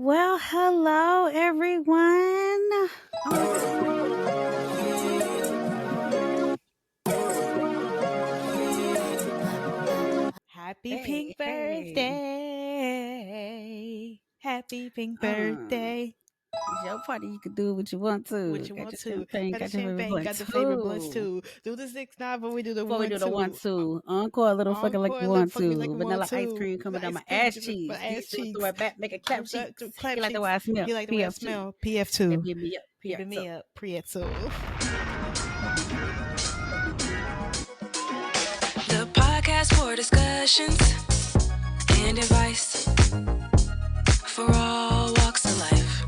Well, hello everyone. Happy Hey, pink hey. birthday. Happy pink Um, birthday. it's your party. You can do what you want What to. you Got want your to? champagne, Got the got your favorite champagne, blunt got the favorite blunts too. too. Do the 6 9 but we do the Before we one do the one, two. two, encore a little fucking like Encore, you look, want fuck me like to. a one Vanilla ice two. cream coming The down ice my cream, ass my cheeks. ass Throw cheeks. it back, make it clap cheeks. Clap You like the cheeks. way I smell. You like the way I PF2. smell? Hey, PF2. beat me up. Beat PF2. me up. Prieto. The podcast for discussions and advice for all walks of life.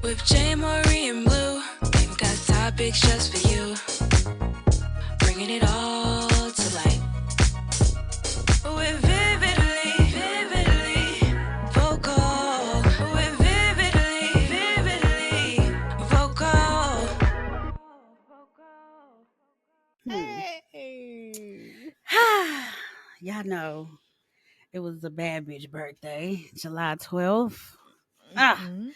With Marie and Blue, we've got topics just for you, bringing it all to light. We're vividly vocal. We're vividly vocal. Hey. Y'all know it was a bad bitch birthday, July 12th. Ah, Mm-hmm.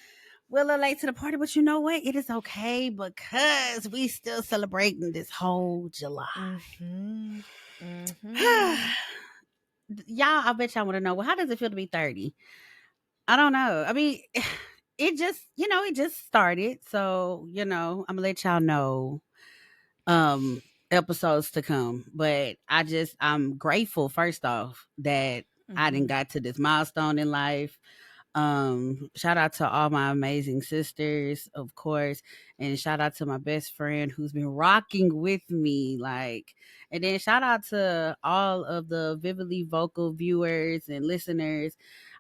we're a little late to the party, but you know what? It is okay because we still celebrating this whole July. Mm-hmm. Mm-hmm. Y'all, I bet y'all want to know, well, how does it feel to be 30? I don't know. I mean, it just, it just started. So, I'm gonna let y'all know episodes to come. But I'm grateful first off that I didn't Mm-hmm. got to this milestone in life. Shout out to all my amazing sisters, of course, and shout out to my best friend who's been rocking with me. And then shout out to all of the vividly vocal viewers and listeners.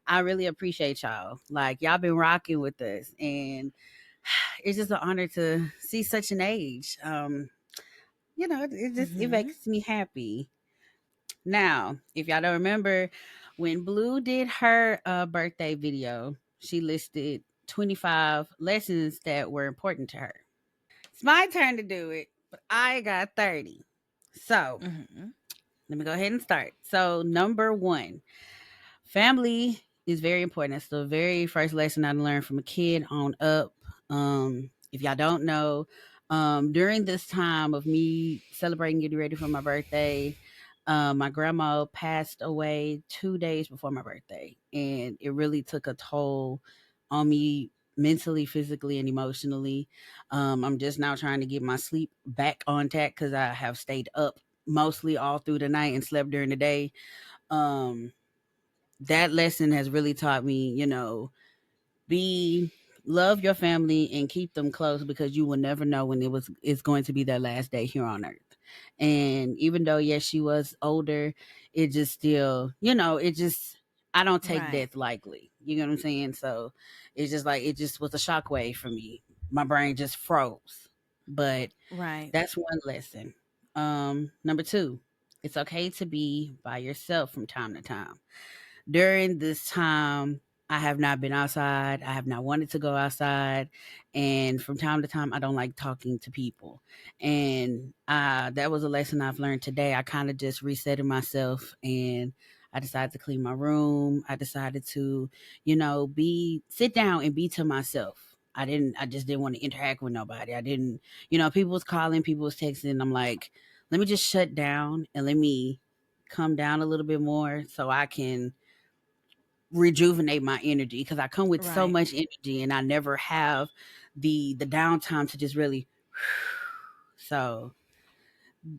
I really appreciate y'all. Like, y'all been rocking with us, and it's just an honor to see such an age. It Mm-hmm. makes me happy. Now, if y'all don't remember, when Blue did her birthday video, she listed 25 lessons that were important to her. It's my turn to do it, but I got 30. So Mm-hmm. let me go ahead and start. So, number one, family is very important. That's the very first lesson I learned from a kid on up. If y'all don't know, during this time of me celebrating, getting ready for my birthday, my grandma passed away 2 days before my birthday, and it really took a toll on me mentally, physically, and emotionally. I'm just now trying to get my sleep back on track because I have stayed up mostly all through the night and slept during the day. Um, that lesson has really taught me, be love your family and keep them close because you will never know when it's going to be their last day here on earth. And even though yes, she was older, it just still, I don't take Right. death lightly. You know what I'm saying? So it's just like it just was a shockwave for me. My brain just froze. But Right. that's one lesson. Number two, it's okay to be by yourself from time to time. During this time, I have not been outside. I have not wanted to go outside. And from time to time, I don't like talking to people. And that was a lesson I've learned today. I kind of just resetted myself and I decided to clean my room. I decided to, sit down and be to myself. I just didn't want to interact with nobody. I didn't, people was calling, people was texting. And I'm like, let me just shut down and let me come down a little bit more so I can rejuvenate my energy because I come with so Right. much energy and I never have the downtime to just really so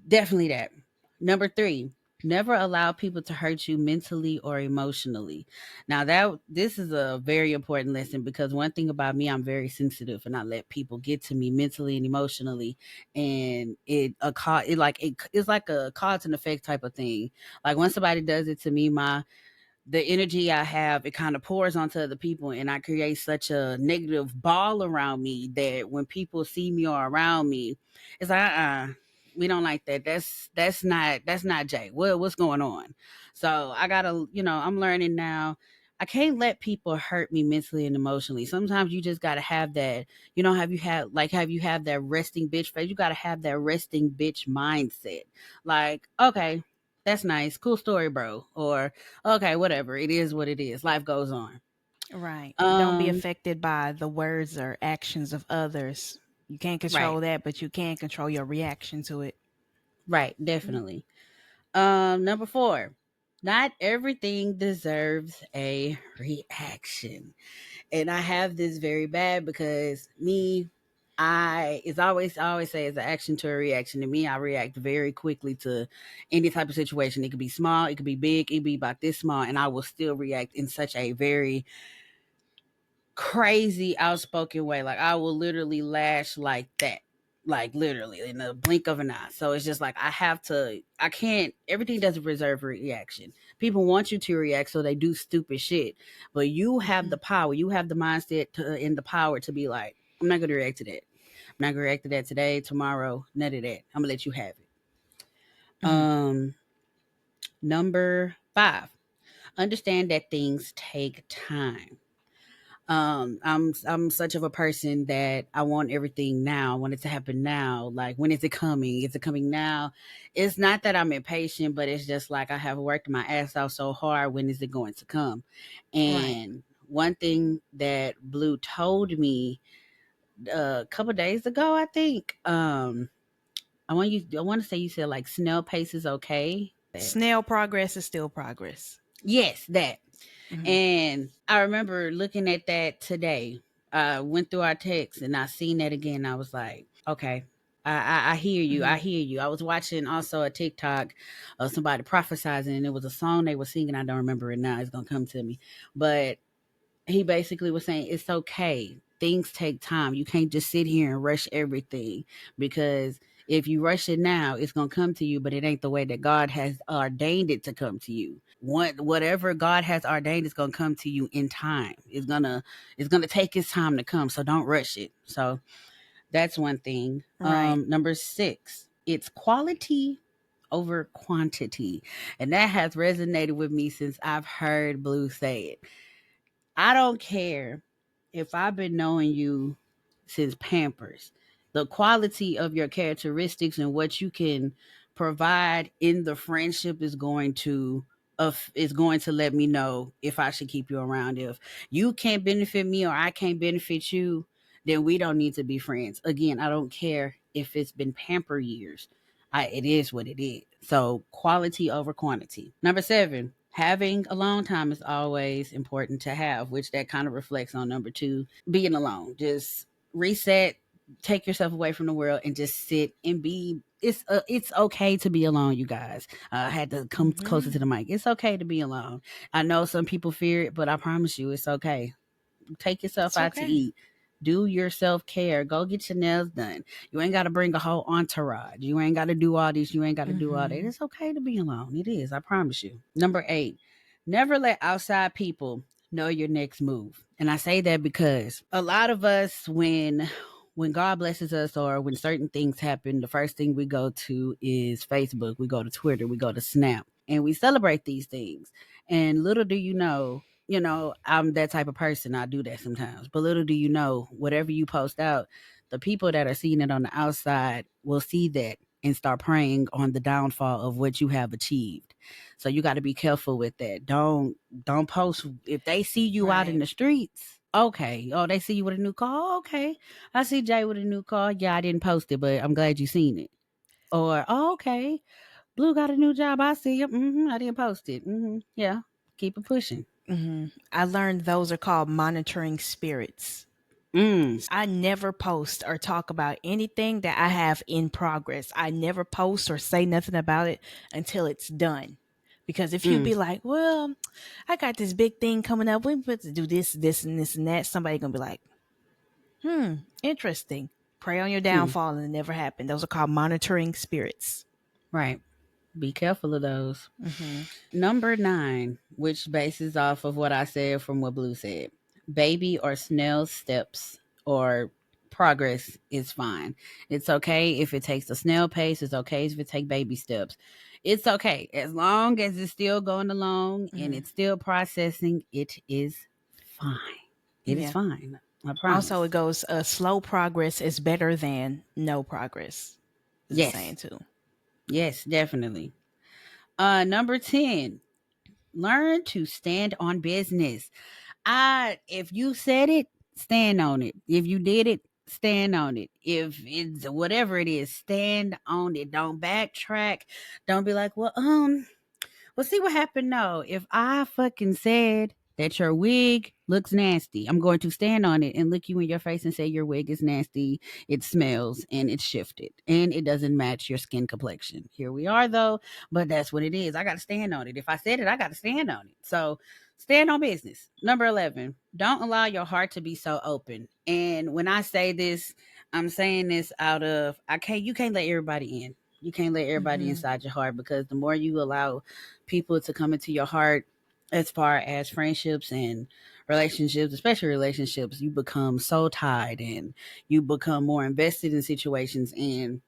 definitely that. Number three, never allow people to hurt you mentally or emotionally. Now that this is a very important lesson because one thing about me, I'm very sensitive and I let people get to me mentally and emotionally, and it's like a cause and effect type of thing. Like when somebody does it to me, my the energy I have, it kind of pours onto other people, and I create such a negative ball around me that when people see me or around me, it's like, we don't like that. That's not Jay. What's going on? So I gotta, I'm learning now. I can't let people hurt me mentally and emotionally. Sometimes you just gotta have that. Have you have that resting bitch face? You gotta have that resting bitch mindset. Like, okay, that's nice, cool story, bro. Or okay, whatever. It is what it is. Life goes on. Right. Don't be Um, affected by the words or actions of others. You can't right, control that, but you can control your reaction to it. right, definitely. Number four, not everything deserves a reaction. And I have this very bad because me, I always say it's an action to a reaction. To me, I react very quickly to any type of situation. It could be small, it could be big, it could be about this small, and I will still react in such a very crazy outspoken way. Like I will literally lash like that. Like literally in the blink of an eye. So it's just like I can't everything doesn't reserve a reaction. People want you to react so they do stupid shit. But you have Hmm. the power, you have the mindset to and the power to be like, I'm not gonna react to that. I'm not gonna react to that today, tomorrow, none of that. I'm gonna let you have it. Hmm. Number five. Understand that things take time. I'm such of a person that I want everything now. I want it to happen now. Like when is it coming? Is it coming now? It's not that I'm impatient, but it's just like I have worked my ass out so hard. When is it going to come? Right. And one thing that Blue told me a couple days ago, I think, I want to say you said like snail pace is okay. Snail progress is still progress. Yes, that. Hmm. And I remember looking at that today. I went through our text and I seen that again. I was like, okay, I hear you. I Hmm. hear you. I was watching also a TikTok of somebody prophesizing, and it was a song they were singing. I don't remember it now. It's gonna come to me, but he basically was saying it's okay. Things take time. You can't just sit here and rush everything because if you rush it now, it's gonna come to you, but it ain't the way that God has ordained it to come to you. Whatever God has ordained is gonna come to you in time. It's gonna take its time to come. So don't rush it. So that's one thing. Right. Number six, it's quality over quantity. And that has resonated with me since I've heard Blue say it. I don't care if I've been knowing you since Pampers. The quality of your characteristics and what you can provide in the friendship is going to let me know if I should keep you around. If you can't benefit me or I can't benefit you, then we don't need to be friends. Again, I don't care if it's been pamper years. It is what it is. So quality over quantity. Number seven, having alone time is always important to have, which that kind of reflects on number two, being alone. Just reset, take yourself away from the world, and just sit and be. It's okay to be alone, you guys. I had to come closer Hmm. to the mic. It's okay to be alone. I know some people fear it, but I promise you, it's okay. Take yourself It's out to okay. eat. Do your self care. Go get your nails done. You ain't got to bring a whole entourage. You ain't got to do all this. You ain't got to do all that. Hmm. It's okay to be alone. It is. I promise you. Number eight, never let outside people know your next move. And I say that because a lot of us, when God blesses us or when certain things happen, the first thing we go to is Facebook. We go to Twitter. We go to Snap, and we celebrate these things. And little do you know, I'm that type of person. I do that sometimes. But little do you know, whatever you post out, the people that are seeing it on the outside will see that and start preying on the downfall of what you have achieved. So you got to be careful with that. Don't post if they see you out in Right. the streets. Okay. Oh, they see you with a new car. Oh, okay. I see Jay with a new car. Yeah, I didn't post it, but I'm glad you seen it. Or oh, okay. Blue got a new job. I see him. I didn't post it. Yeah. Keep it pushing. I learned those are called monitoring spirits. Mm. I never post or talk about anything that I have in progress. I never post or say nothing about it until it's done. Because if you Mm. be like, well, I got this big thing coming up, we put to do this, this, and this, and that, somebody gonna be like, interesting. Pray on your Hmm. downfall and it never happened. Those are called monitoring spirits. Right. Be careful of those. Hmm. Number nine, which bases off of what I said from what Blue said. Baby or snail steps or progress is fine. It's okay if it takes a snail pace. It's okay if it takes baby steps. It's okay. As long as it's still going along and Hmm. it's still processing, it is fine. It is Yeah. fine. I Also, promise. it goes slow progress is better than no progress, is a Yes. saying too. Yes, definitely. Number 10, learn to stand on business. If you said it, stand on it. If you did it, stand on it. If it's whatever it is, stand on it. Don't backtrack. Don't be like, well, see what happened. No, if I fucking said that your wig looks nasty, I'm going to stand on it and look you in your face and say your wig is nasty. It smells and it's shifted and it doesn't match your skin complexion. Here we are though, but that's what it is. I got to stand on it. If I said it, I got to stand on it. So stand on business. Number 11, don't allow your heart to be so open. And when I say this, I'm saying this out of, you can't let everybody in. You can't let everybody Mm-hmm. inside your heart, because the more you allow people to come into your heart, as far as friendships and relationships, especially relationships, you become so tied and you become more invested in situations, and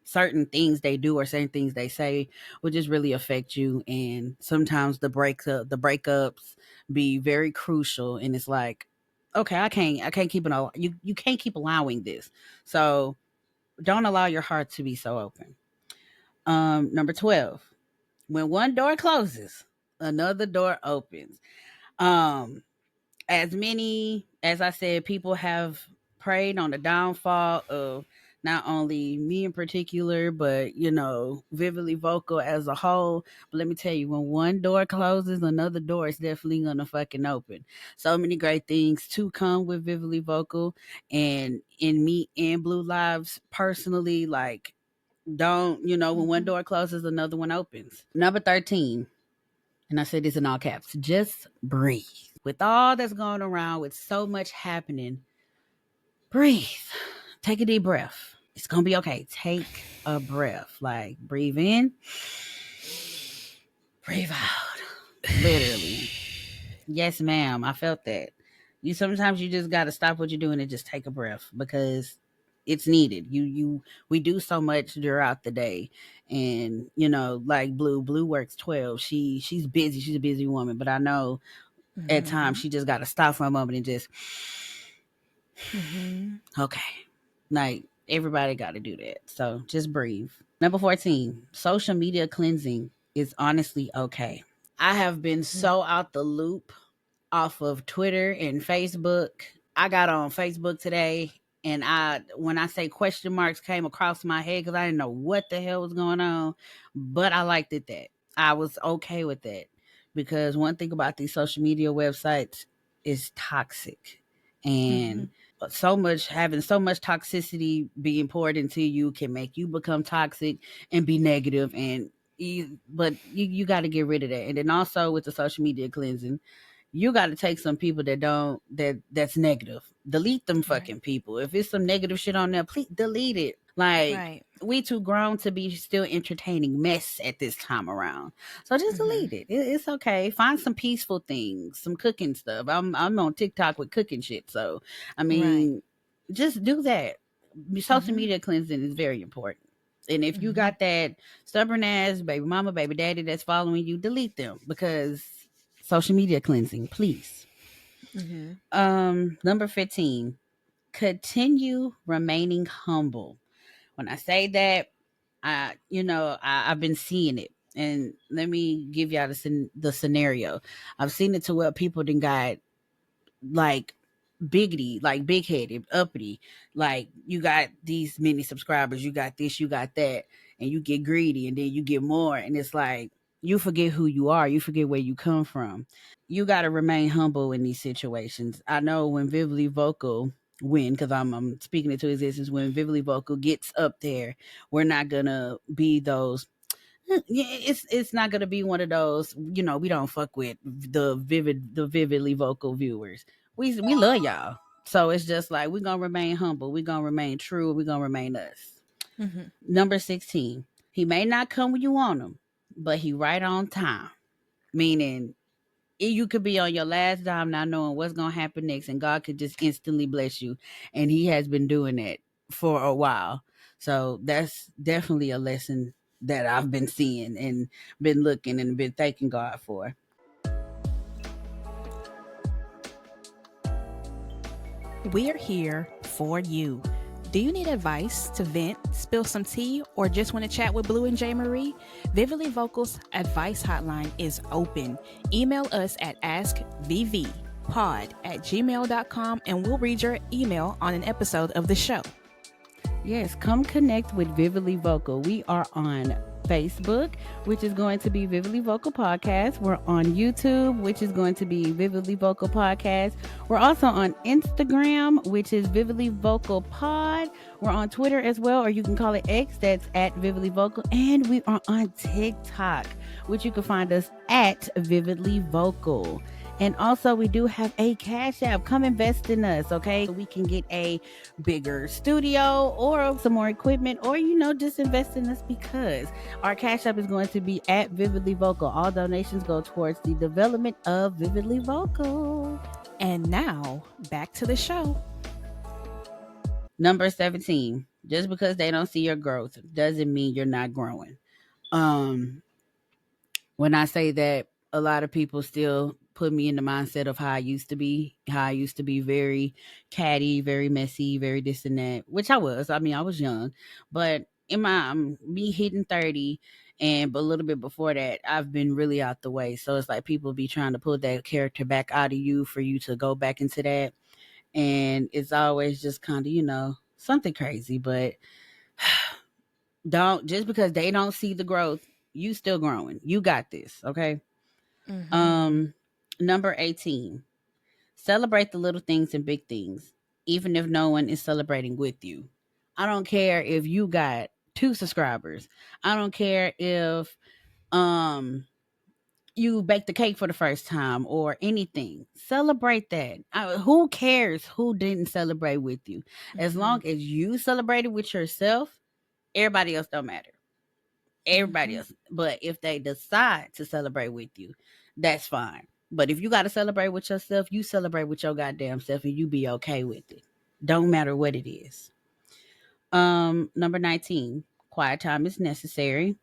certain things they do or certain things they say will just really affect you. And sometimes the breakups be very crucial, and it's like, okay, I can't keep you can't keep allowing this. So don't allow your heart to be so open. Number 12, when one door closes, another door opens. Um, as many as I said, people have preyed on the downfall of not only me in particular, but Vividly Vocal as a whole. But let me tell you, when one door closes, another door is definitely gonna fucking open. So many great things to come with Vividly Vocal, and in me and Blue Lives personally, like, don't, when one Mm-hmm. door closes, another one opens. Number 13, and I say this in all caps, just breathe. With all that's going around, with so much happening, breathe. Take a deep breath. It's going to be okay. Take a breath. Like, breathe in, breathe out. Literally. Yes, ma'am. I felt that. Sometimes you just got to stop what you're doing and just take a breath, because it's needed. We do so much throughout the day, and like Blue works 12. She's busy. She's a busy woman, but I know at times Mm-hmm. she just got to stop for a moment and just, Mm-hmm. okay, like, everybody got to do that. So just breathe. Number 14, social media cleansing is honestly okay. I have been so out the loop off of Twitter and Facebook. I got on Facebook today, and when I say question marks came across my head, because I didn't know what the hell was going on, but I liked it that I was okay with that, because one thing about these social media websites is toxic, Mm-hmm. and having so much toxicity being poured into you can make you become toxic and be negative, and you got to get rid of that. And then also with the social media cleansing, you got to take some people that's negative. Delete them Right. fucking people. If it's some negative shit on there, please delete it. Like, Right. we too grown to be still entertaining mess at this time around. So just Mm-hmm. delete it. It's okay. Find some peaceful things, some cooking stuff. I'm on TikTok with cooking shit. So I Right. mean, just do that. Social Mm-hmm. media cleansing is very important. And if you Mm-hmm. got that stubborn ass baby mama, baby daddy that's following you, delete them, because social media cleansing, please. Mm-hmm. Number 15, continue remaining humble. When I say that, I've been seeing it. And let me give y'all the scenario. I've seen it to where people then got, like, biggity, like big headed, uppity. Like, you got these many subscribers, you got this, you got that, and you get greedy, and then you get more. And it's like, you forget who you are, you forget where you come from. You got to remain humble in these situations. I know when Vividly Vocal because I'm speaking it to existence, when Vividly Vocal gets up there, we're not gonna be those. Yeah, it's not gonna be one of those. We don't fuck with the Vividly Vocal viewers. We love y'all, so it's just like, we're gonna remain humble. We're gonna remain true. We're gonna remain us. Mm-hmm. Number 16. He may not come when you want him, but he right on time. Meaning, you could be on your last dime not knowing what's going to happen next, and God could just instantly bless you. And he has been doing that for a while. So that's definitely a lesson that I've been seeing and been looking and been thanking God for. We're here for you. Do you need advice to vent, spill some tea, or just want to chat with Blue and JayMarie? Vividly Vocal's advice hotline is open. Email us at askvv vividlyvocalpod@gmail.com, and we'll read your email on an episode of the show. Yes, come connect with Vividly Vocal. We are on Facebook, which is going to be Vividly Vocal Podcast. We're on YouTube, which is going to be Vividly Vocal Podcast. We're also on Instagram, which is Vividly Vocal Pod. We're on Twitter as well, or you can call it X, that's at Vividly Vocal. And we are on TikTok, which you can find us at Vividly Vocal. And also, we do have a Cash App. Come invest in us, okay? We can get a bigger studio or some more equipment, or, just invest in us, because our Cash App is going to be at Vividly Vocal. All donations go towards the development of Vividly Vocal. And now, back to the show. Number 17. Just because they don't see your growth doesn't mean you're not growing. When I say that, a lot of people still put me in the mindset of how I used to be, very catty, very messy, very this and that, which I was. I mean, I was young, but in my me hitting 30 and a little bit before that, I've been really out the way. So it's like people be trying to pull that character back out of you for you to go back into that. And it's always just kind of, something crazy, but don't, just because they don't see the growth, you still growing. You got this, okay? Number 18. Celebrate the little things and big things, even if no one is celebrating with you. I don't care if you got 2 subscribers. I don't care if you baked the cake for the first time or anything. Celebrate that. Who cares who didn't celebrate with you? As long as you celebrated with yourself, everybody else don't matter. Everybody else. But if they decide to celebrate with you, that's fine. But if you got to celebrate with yourself, you celebrate with your goddamn self, and you be okay with it. Don't matter what it is. Number 19, quiet time is necessary.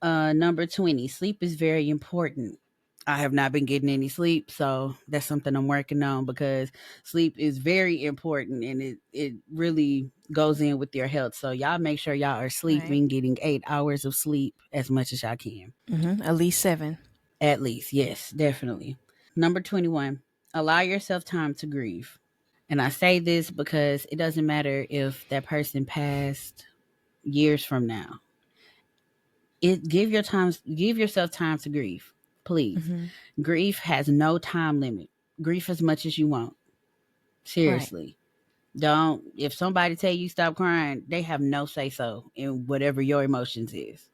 Number 20, sleep is very important. I have not been getting any sleep, so that's something I'm working on, because sleep is very important, and it really goes in with your health. So y'all make sure y'all are sleeping, right, getting 8 hours of sleep as much as y'all can. At least 7. At least, yes, definitely. Number 21, allow yourself time to grieve. And I say this because it doesn't matter if that person passed years from now. Give yourself time to grieve, please. Grief has no time limit. Grief as much as you want. Seriously. Right. Don't, if somebody tell you stop crying, they have no say so in whatever your emotions is.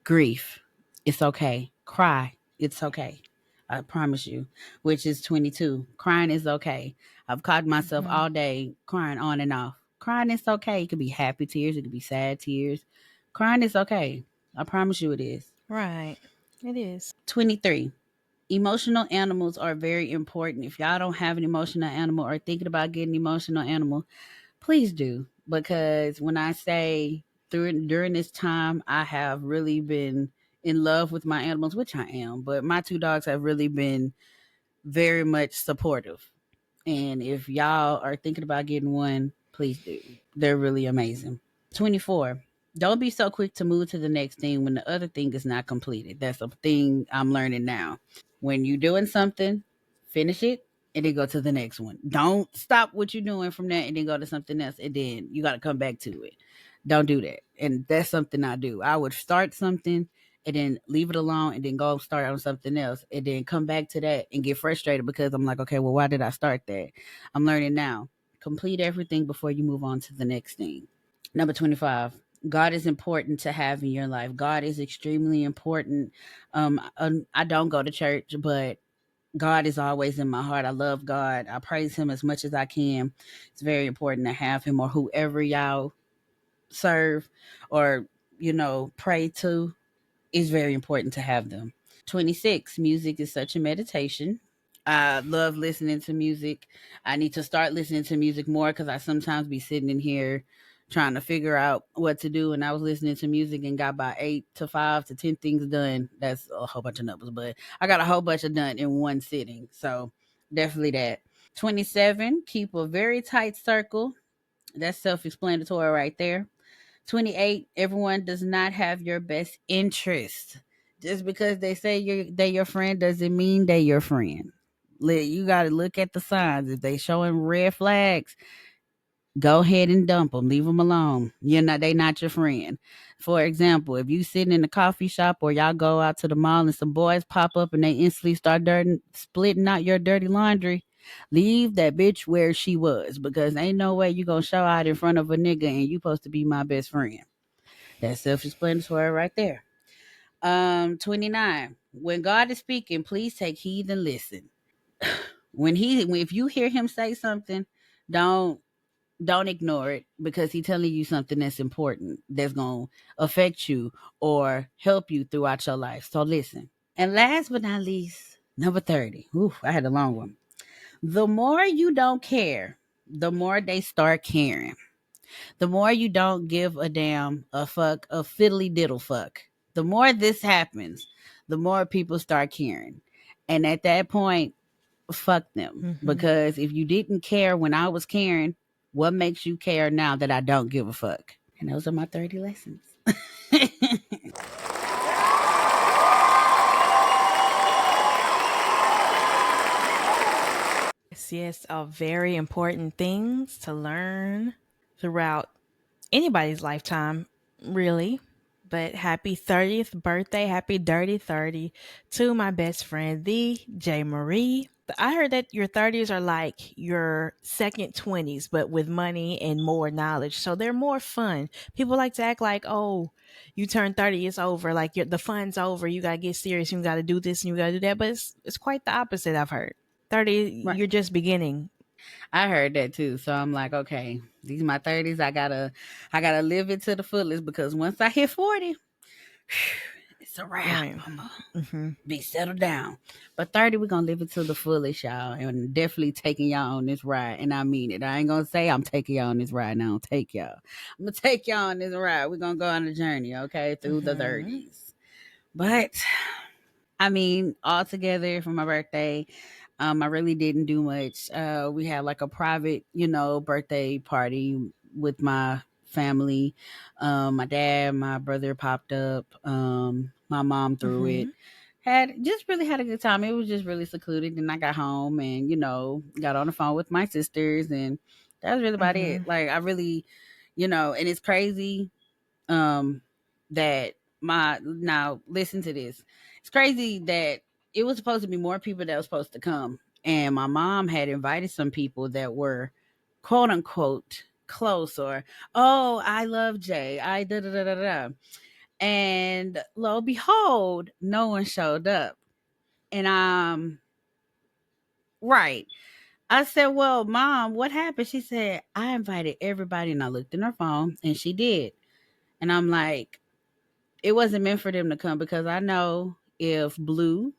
Grief, it's okay. Cry, it's okay. I promise you. Which is 22. Crying is okay. I've caught myself all day crying on and off. Crying is okay. It could be happy tears. It could be sad tears. Crying is okay. I promise you it is. Right. It is. 23. Emotional animals are very important. If y'all don't have an emotional animal or thinking about getting an emotional animal, please do. Because when I say during this time, I have really been in love with my animals, which I am, but my 2 dogs have really been very much supportive. And if y'all are thinking about getting one, please do. They're really amazing. 24. Don't be so quick to move to the next thing when the other thing is not completed. That's a thing I'm learning now. When you're doing something, finish it and then go to the next one. Don't stop what you're doing from that and then go to something else, and then you got to come back to it. Don't do that. And that's something I do. I would start something and then leave it alone and then go start on something else and then come back to that and get frustrated because I'm like, okay, well, why did I start that? I'm learning now. Complete everything before you move on to the next thing. Number 25. God is important to have in your life. God is extremely important. I don't go to church, but God is always in my heart. I love God. I praise him as much as I can. It's very important to have him, or whoever y'all serve or, pray to. It's very important to have them. 26. Music is such a meditation. I love listening to music. I need to start listening to music more because I sometimes be sitting in here trying to figure out what to do. And I was listening to music and got about 8 to 5 to 10 things done. That's a whole bunch of numbers, but I got a whole bunch of done in one sitting. So definitely that. 27. Keep a very tight circle. That's self-explanatory right there. 28. Everyone does not have your best interest. Just because they say they're your friend doesn't mean they're your friend. You got to look at the signs. If they showing red flags, go ahead and dump them. Leave them alone. They not your friend. For example, if you sitting in a coffee shop or y'all go out to the mall and some boys pop up and they instantly start splitting out your dirty laundry, leave that bitch where she was, because ain't no way you gonna show out in front of a nigga and you supposed to be my best friend. That's self-explanatory right there. 29. When God is speaking, please take heed and listen. If you hear him say something, don't don't ignore it, because he's telling you something that's important, that's going to affect you or help you throughout your life. So listen. And last but not least, number 30. Ooh, I had a long one. The more you don't care, the more they start caring. The more you don't give a damn, a fuck, a fiddly diddle fuck. The more this happens, the more people start caring. And at that point, fuck them. Mm-hmm. Because if you didn't care when I was caring, what makes you care now that I don't give a fuck? And those are my 30 lessons. Yes, yes, are very important things to learn throughout anybody's lifetime, really. But happy 30th birthday, happy dirty 30 to my best friend, the J. Marie. I heard that your 30s are like your second 20s, but with money and more knowledge. So they're more fun. People like to act like, oh, you turn 30, it's over. Like the fun's over. You got to get serious. You got to do this and you got to do that. But it's quite the opposite, I've heard. 30, Right. you're just beginning. I heard that too. So I'm like, okay, these my 30s. I gotta live it to the fullest, because once I hit 40, it's a wrap. Right. I'm gonna Mm-hmm. be settled down. But 30, we're gonna live it to the fullest, y'all. And definitely taking y'all on this ride. And I mean it. I ain't gonna say I'm taking y'all on this ride. Now take y'all. I'm gonna take y'all on this ride. We're gonna go on a journey, okay, through the Mm-hmm. 30s. But I mean, all together for my birthday, I really didn't do much. We had like a private, birthday party with my family. My dad, my brother popped up. My mom threw it. Mm-hmm. Had a good time. It was just really secluded. And I got home and, got on the phone with my sisters, and that was really about Mm-hmm. it. Like I really, and it's crazy um that my now listen to this. It's crazy that it was supposed to be more people that was supposed to come, and my mom had invited some people that were quote unquote close, or oh, I love Jay, I da da da da da, and lo and behold, no one showed up. And right, I said, well, mom, what happened? She said, I invited everybody, and I looked in her phone and she did. And I'm like, it wasn't meant for them to come, because I know if Blue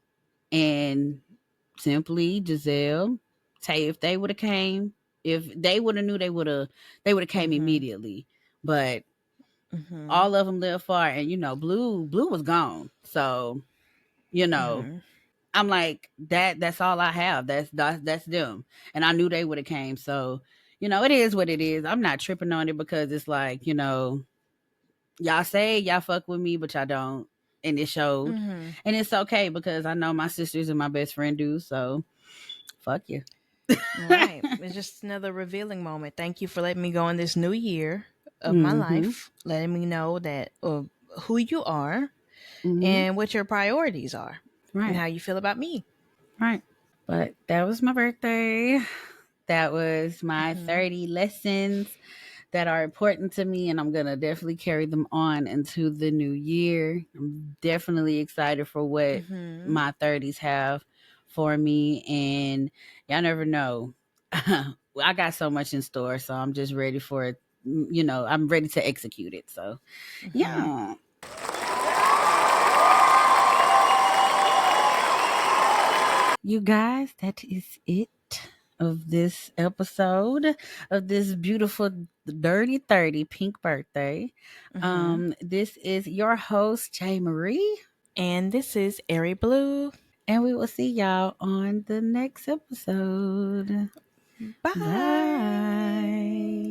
and Simply Giselle, Tay, if they would have came, if they would have knew, they would have came Mm-hmm. immediately. But Mm-hmm. all of them live far, and Blue was gone. So you know, Mm-hmm. I'm like that. That's all I have. That's them, and I knew they would have came. So it is what it is. I'm not tripping on it, because it's like y'all say y'all fuck with me, but y'all don't, and it showed. Mm-hmm. And it's okay, because I know my sisters and my best friend do. So fuck you. Right. It's just another revealing moment. Thank you for letting me go in this new year of my Mm-hmm. life, letting me know that who you are Mm-hmm. and what your priorities are and Right. how you feel about me. Right. But that was my birthday. That was my Mm-hmm. 30 lessons that are important to me, and I'm gonna definitely carry them on into the new year. I'm definitely excited for what Mm-hmm. my 30s have for me, and y'all never know. I got so much in store, so I'm just ready for it. I'm ready to execute it. So, Mm-hmm. yeah. You guys, that is it of this episode of this beautiful Dirty 30 pink birthday. Mm-hmm. This is your host, Jay Marie, And this is Airy Blue. and we will see y'all on the next episode. Bye. Bye.